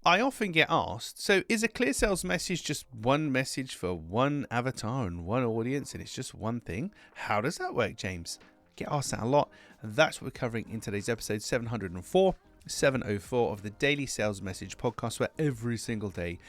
I often get asked, so is a clear sales message just one message for one avatar and one audience and it's just one thing? How does that work, James? Get asked that a lot. And that's what we're covering in today's episode 704 of the Daily Sales Message podcast, where every single day,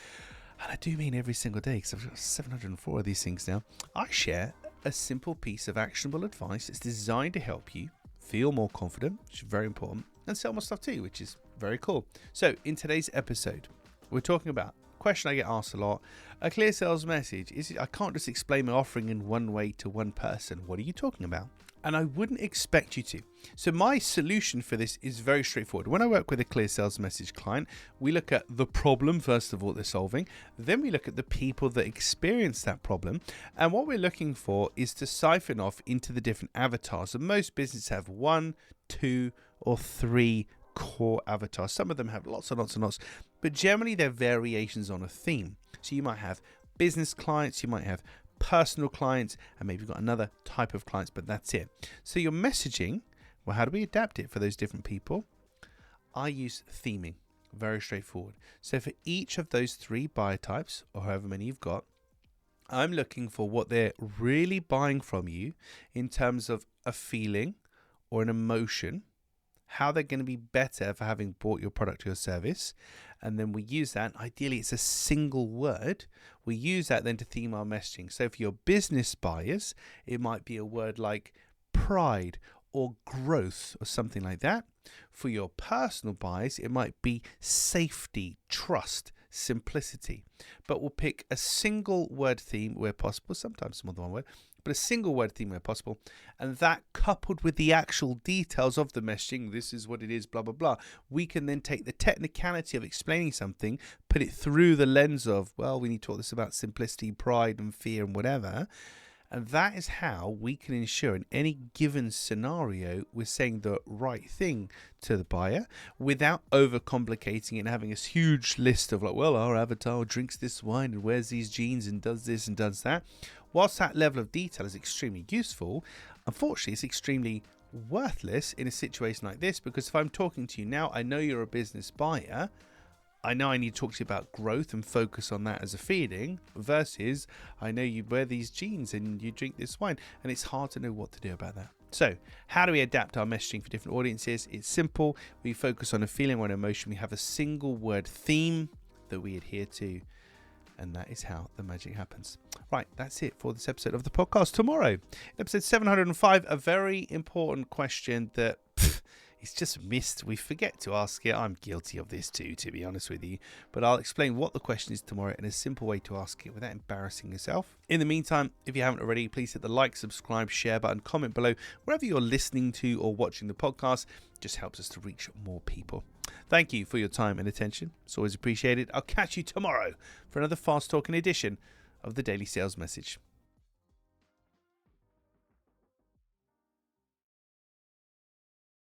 and I do mean every single day because I've got 704 of these things now, I share a simple piece of actionable advice that's designed to help you feel more confident, which is very important, and sell more stuff too, which is very cool. So in today's episode, we're talking about a question I get asked a lot. A clear sales message is, I can't just explain my offering in one way to one person. What are you talking about? And I wouldn't expect you to. So my solution for this is very straightforward. When I work with a clear sales message client, we look at the problem, first of all, they're solving. Then we look at the people that experience that problem. And what we're looking for is to siphon off into the different avatars. And most businesses have 1, 2, or 3 core avatars. Some of them have lots and lots and lots, but generally they're variations on a theme. So you might have business clients, you might have personal clients, and maybe you've got another type of clients, but that's it. So your messaging, well, how do we adapt it for those different people? I use theming, very straightforward. So for each of those 3 buyer types, or however many you've got, I'm looking for what they're really buying from you in terms of a feeling or an emotion, how they're going to be better for having bought your product or your service. And then we use that. Ideally, it's a single word. We use that then to theme our messaging. So for your business buyers, it might be a word like pride or growth or something like that. For your personal buyers, it might be safety, trust, simplicity. But we'll pick a single word theme where possible, sometimes more than one word, but a single word theme where possible, and that coupled with the actual details of the messaging, this is what it is, blah, blah, blah, we can then take the technicality of explaining something, put it through the lens of, well, we need to talk this about simplicity, pride, and fear, and whatever. And that is how we can ensure in any given scenario we're saying the right thing to the buyer without overcomplicating it and having this huge list of like, well, our avatar drinks this wine and wears these jeans and does this and does that. Whilst that level of detail is extremely useful, unfortunately, it's extremely worthless in a situation like this, because if I'm talking to you now, I know you're a business buyer. I know I need to talk to you about growth and focus on that as a feeling, versus I know you wear these jeans and you drink this wine, and it's hard to know what to do about that. So how do we adapt our messaging for different audiences? It's simple. We focus on a feeling or an emotion. We have a single word theme that we adhere to, and that is how the magic happens. Right, that's it for this episode of the podcast. Tomorrow, episode 705, a very important question that it's just missed. We forget to ask it. I'm guilty of this too, to be honest with you. But I'll explain what the question is tomorrow in a simple way to ask it without embarrassing yourself. In the meantime, if you haven't already, please hit the like, subscribe, share button, comment below, wherever you're listening to or watching the podcast. It just helps us to reach more people. Thank you for your time and attention. It's always appreciated. I'll catch you tomorrow for another fast talking edition of the Daily Sales Message.